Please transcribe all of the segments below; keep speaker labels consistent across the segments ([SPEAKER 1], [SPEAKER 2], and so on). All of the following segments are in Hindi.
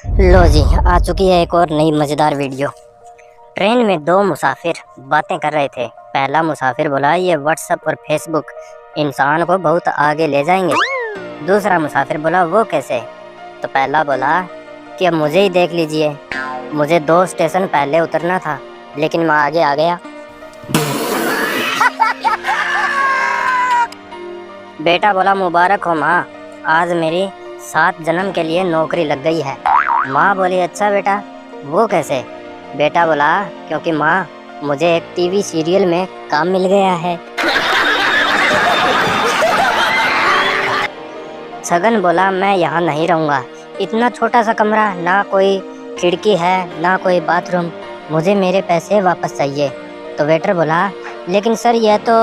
[SPEAKER 1] लो जी, आ चुकी है एक और नई मज़ेदार वीडियो। ट्रेन में दो मुसाफिर बातें कर रहे थे। पहला मुसाफिर बोला, ये व्हाट्सएप और फेसबुक इंसान को बहुत आगे ले जाएंगे। दूसरा मुसाफिर बोला, वो कैसे? तो पहला बोला कि अब मुझे ही देख लीजिए, मुझे 2 स्टेशन पहले उतरना था, लेकिन मैं आगे आ गया। बेटा बोला, मुबारक हो माँ, आज मेरी 7 जन्म के लिए नौकरी लग गई है। माँ बोली, अच्छा बेटा, वो कैसे? बेटा बोला, क्योंकि माँ, मुझे एक टीवी सीरियल में काम मिल गया है। छगन बोला, मैं यहाँ नहीं रहूँगा, इतना छोटा सा कमरा, ना कोई खिड़की है ना कोई बाथरूम, मुझे मेरे पैसे वापस चाहिए। तो वेटर बोला, लेकिन सर यह तो।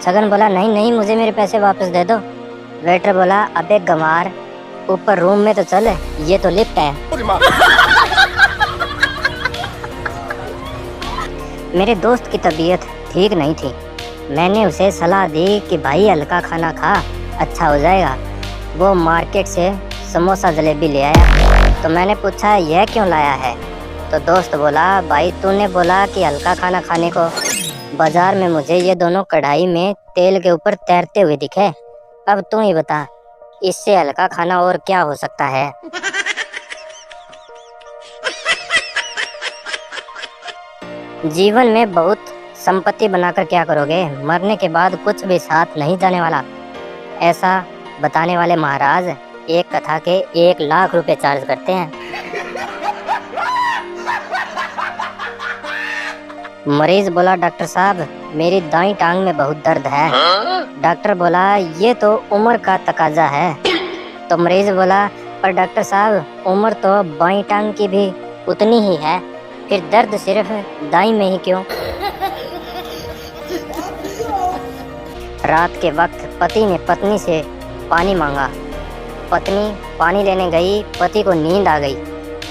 [SPEAKER 1] छगन बोला, नहीं नहीं, मुझे मेरे पैसे वापस दे दो। वेटर बोला, अबे गंवार, ऊपर रूम में तो चल, ये तो लिफ्ट है। मेरे दोस्त की तबीयत ठीक नहीं थी। मैंने उसे सलाह दी कि भाई हल्का खाना खा, अच्छा हो जाएगा। वो मार्केट से समोसा जलेबी ले आया। तो मैंने पूछा, यह क्यों लाया है? तो दोस्त बोला, भाई तूने बोला कि हल्का खाना खाने को, बाजार में मुझे ये दोनों कढ़ाई में तेल के ऊपर तैरते हुए दिखे। अब तू ही बता, इससे हल्का खाना और क्या हो सकता है? जीवन में बहुत संपत्ति बनाकर क्या करोगे? मरने के बाद कुछ भी साथ नहीं जाने वाला। ऐसा बताने वाले महाराज एक कथा के 1 लाख रुपए चार्ज करते हैं। मरीज बोला, डॉक्टर साहब, मेरी दाईं टांग में बहुत दर्द है। डॉक्टर बोला, ये तो उम्र का तकाजा है। तो मरीज बोला, पर डॉक्टर साहब, उम्र तो बाईं टांग की भी उतनी ही है, फिर दर्द सिर्फ दाईं में ही क्यों? रात के वक्त पति ने पत्नी से पानी मांगा। पत्नी पानी लेने गई, पति को नींद आ गई।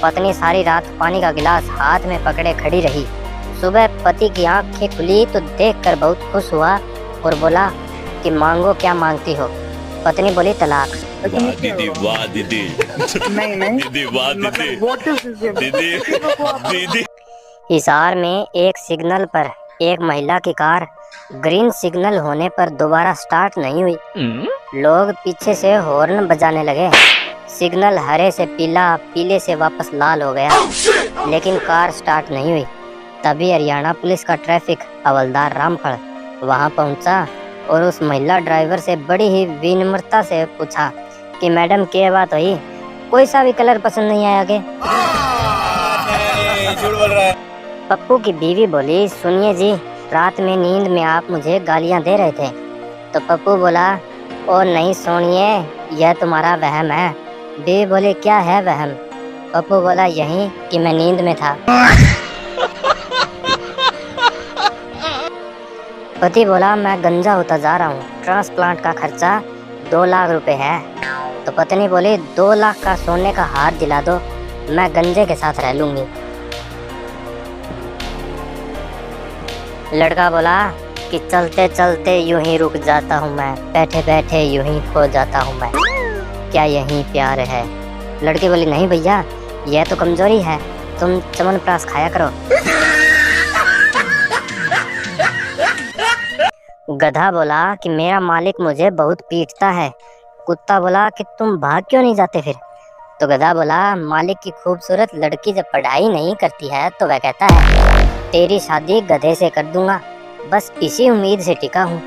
[SPEAKER 1] पत्नी सारी रात पानी का गिलास हाथ में पकड़े खड़ी रही। सुबह पति की आंखें खुली तो देखकर बहुत खुश हुआ और बोला कि मांगो, क्या मांगती हो? पत्नी बोली, तलाक।
[SPEAKER 2] दीदी वाह दीदी,
[SPEAKER 3] नहीं नहीं,
[SPEAKER 2] दीदी वाह दीदी,
[SPEAKER 3] व्हाट इज दिस?
[SPEAKER 2] दीदी दीदी।
[SPEAKER 1] हिसार में एक सिग्नल पर एक महिला की कार ग्रीन सिग्नल होने पर दोबारा स्टार्ट नहीं हुई। लोग पीछे से हॉर्न बजाने लगे। सिग्नल हरे से पीला, पीले से वापस लाल हो गया, लेकिन कार स्टार्ट नहीं हुई। तभी हरियाणा पुलिस का ट्रैफिक हवलदार रामफल वहां पहुंचा और उस महिला ड्राइवर से बड़ी ही विनम्रता से पूछा कि मैडम, क्या बात हुई? कोई सा भी कलर पसंद नहीं आया के?
[SPEAKER 2] झूठ बोल रहा है।
[SPEAKER 1] पप्पू की बीवी बोली, सुनिए जी, रात में नींद में आप मुझे गालियां दे रहे थे। तो पप्पू बोला, ओ नहीं सोनिए, यह तुम्हारा वहम है। बीवी बोली, क्या है वहम? पप्पू बोला, यही कि मैं नींद में था। पति बोला, मैं गंजा होता जा रहा हूँ, ट्रांसप्लांट का खर्चा 2 लाख रुपए है। तो पत्नी बोली, 2 लाख का सोने का हार दिला दो, मैं गंजे के साथ रह लूंगी। लड़का बोला कि चलते चलते यूं ही रुक जाता हूँ मैं, बैठे बैठे यूं ही खो जाता हूँ मैं, क्या यही प्यार है? लड़की बोली, नहीं भैया, यह तो कमजोरी है, तुम च्यवनप्राश खाया करो। गधा बोला कि मेरा मालिक मुझे बहुत पीटता है। कुत्ता बोला कि तुम भाग क्यों नहीं जाते फिर? तो गधा बोला, मालिक की खूबसूरत लड़की जब पढ़ाई नहीं करती है तो वह कहता है, तेरी शादी गधे से कर दूंगा, बस इसी उम्मीद से टिका हूँ।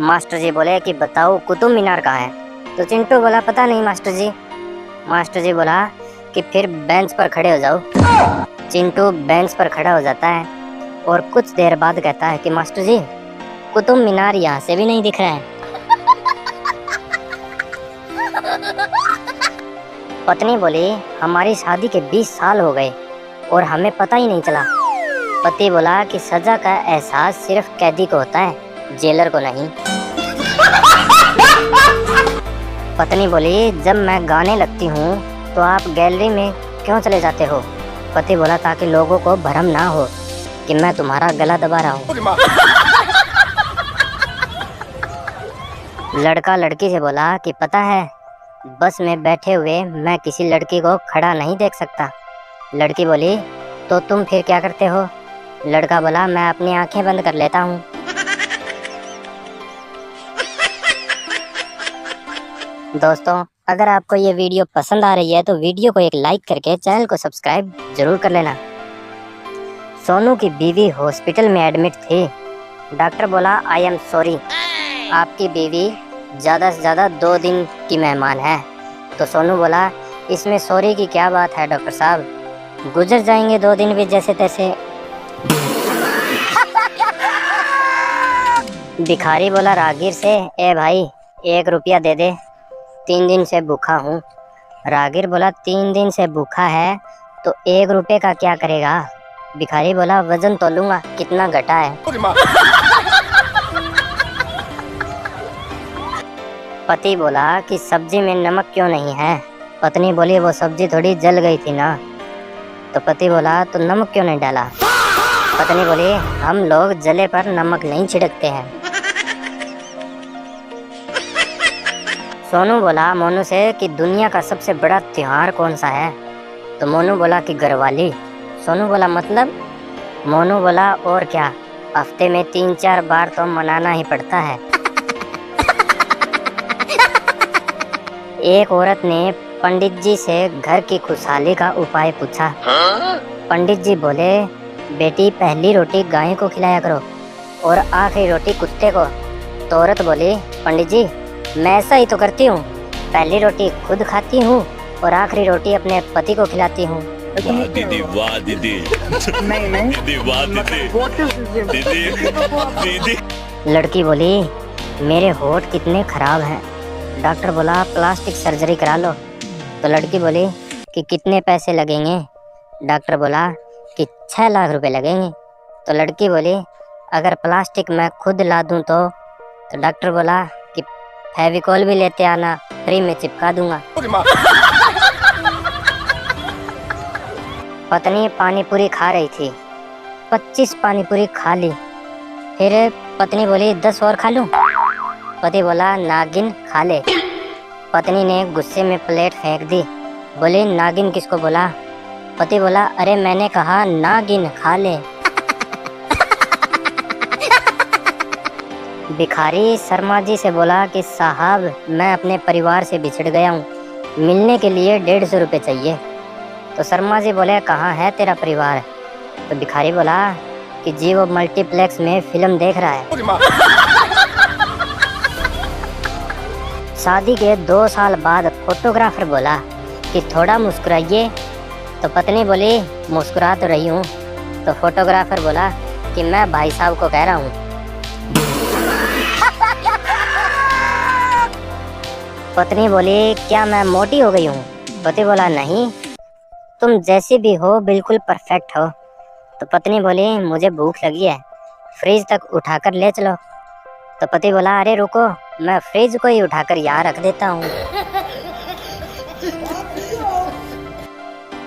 [SPEAKER 1] मास्टर जी बोले कि बताओ कुतुब मीनार कहाँ है? तो चिंटू बोला, पता नहीं मास्टर जी। मास्टर जी बोला कि फिर बेंच पर खड़े हो जाओ। चिंटू बेंच पर खड़ा हो जाता है और कुछ देर बाद कहता है कि मास्टर जी, कुतुब मीनार यहाँ से भी नहीं दिख रहा है। पत्नी बोली, हमारी शादी के 20 साल हो गए और हमें पता ही नहीं चला। पति बोला कि सजा का एहसास सिर्फ कैदी को होता है, जेलर को नहीं। पत्नी बोली, जब मैं गाने लगती हूँ तो आप गैलरी में क्यों चले जाते हो? पति बोला, ताकि लोगों को भ्रम ना हो कि मैं तुम्हारा गला दबा रहा हूँ। लड़का लड़की से बोला कि पता है, बस में बैठे हुए मैं किसी लड़की को खड़ा नहीं देख सकता। लड़की बोली, तो तुम फिर क्या करते हो? लड़का बोला, मैं अपनी आंखें बंद कर लेता हूँ। दोस्तों, अगर आपको ये वीडियो पसंद आ रही है तो वीडियो को एक लाइक करके चैनल को सब्सक्राइब जरूर कर लेना। सोनू की बीवी हॉस्पिटल में एडमिट थी। डॉक्टर बोला, आई एम सॉरी, आपकी बीवी ज़्यादा से ज़्यादा 2 दिन की मेहमान है। तो सोनू बोला, इसमें सॉरी की क्या बात है डॉक्टर साहब, गुजर जाएंगे 2 दिन भी जैसे तैसे। भिखारी बोला राहगीर से, ए भाई 1 रुपया दे दे, 3 दिन से भूखा हूँ। राहगीर बोला, 3 दिन से भूखा है तो 1 रुपये का क्या करेगा? भिखारी बोला, वजन तोलूंगा कितना घटा है। पति बोला कि सब्जी में नमक क्यों नहीं है? पत्नी बोली, वो सब्जी थोड़ी जल गई थी ना। तो पति बोला, तो नमक क्यों नहीं डाला? पत्नी बोली, हम लोग जले पर नमक नहीं छिड़कते हैं। सोनू बोला मोनू से कि दुनिया का सबसे बड़ा त्योहार कौन सा है? तो मोनू बोला कि घरवाली। सोनू बोला, मतलब? मोनू बोला, और क्या, हफ्ते में 3-4 बार तो मनाना ही पड़ता है। एक औरत ने पंडित जी से घर की खुशहाली का उपाय पूछा। पंडित जी बोले, बेटी पहली रोटी गाय को खिलाया करो और आखिरी रोटी कुत्ते को। तो औरत बोली, पंडित जी मैं ऐसा ही तो करती हूँ, पहली रोटी खुद खाती हूँ और आखिरी रोटी अपने पति को खिलाती हूँ।
[SPEAKER 2] वाह दीदी, वाह दीदी।
[SPEAKER 3] नहीं नहीं
[SPEAKER 2] दीदी, वाह दीदी।
[SPEAKER 3] What is this?
[SPEAKER 2] दीदी, दीदी।
[SPEAKER 1] लड़की बोली, मेरे होठ कितने खराब हैं। डॉक्टर बोला, प्लास्टिक सर्जरी करा लो। तो लड़की बोली कि कितने पैसे लगेंगे? डॉक्टर बोला कि 6 लाख रुपए लगेंगे। तो लड़की बोली, अगर प्लास्टिक मैं खुद ला दूं तो? डॉक्टर बोला कि फेविकॉल भी लेते आना, फ्री में चिपका दूंगा। पत्नी पानी पूरी खा रही थी, 25 पानी पूरी खा ली। फिर पत्नी बोली, 10 और खा लूं? पति बोला, नागिन खा ले। पत्नी ने गुस्से में प्लेट फेंक दी। बोली, नागिन किसको बोला? पति बोला, अरे मैंने कहा नागिन खा ले। भिखारी शर्मा जी से बोला कि साहब मैं अपने परिवार से बिछड़ गया हूँ, मिलने के लिए 150 रुपये चाहिए। तो शर्मा जी बोले, कहाँ है तेरा परिवार? तो भिखारी बोला कि जी वो मल्टीप्लेक्स में फिल्म देख रहा है। शादी के 2 साल बाद फोटोग्राफर बोला कि थोड़ा मुस्कुराइए। तो पत्नी बोली, मुस्कुरा तो रही हूँ। तो फोटोग्राफर बोला कि मैं भाई साहब को कह रहा हूँ। पत्नी बोली, क्या मैं मोटी हो गई हूँ? पति बोला, नहीं, तुम जैसी भी हो बिल्कुल परफेक्ट हो। तो पत्नी बोली, मुझे भूख लगी है, फ्रिज तक उठाकर ले चलो। तो पति बोला, अरे रुको, मैं फ्रिज को ही उठाकर यहाँ रख देता हूँ।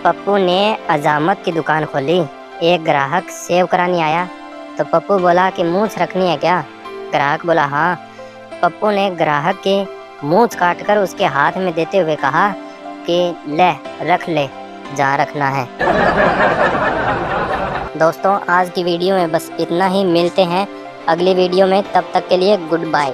[SPEAKER 1] पप्पू ने अजामत की दुकान खोली। एक ग्राहक सेव कराने आया। तो पप्पू बोला कि मूंछ रखनी है क्या? ग्राहक बोला, हाँ। पप्पू ने ग्राहक की मूंछ काटकर उसके हाथ में देते हुए कहा कि ले रख ले जहाँ रखना है। दोस्तों, आज की वीडियो में बस इतना ही। मिलते हैं अगली वीडियो में, तब तक के लिए गुड बाय।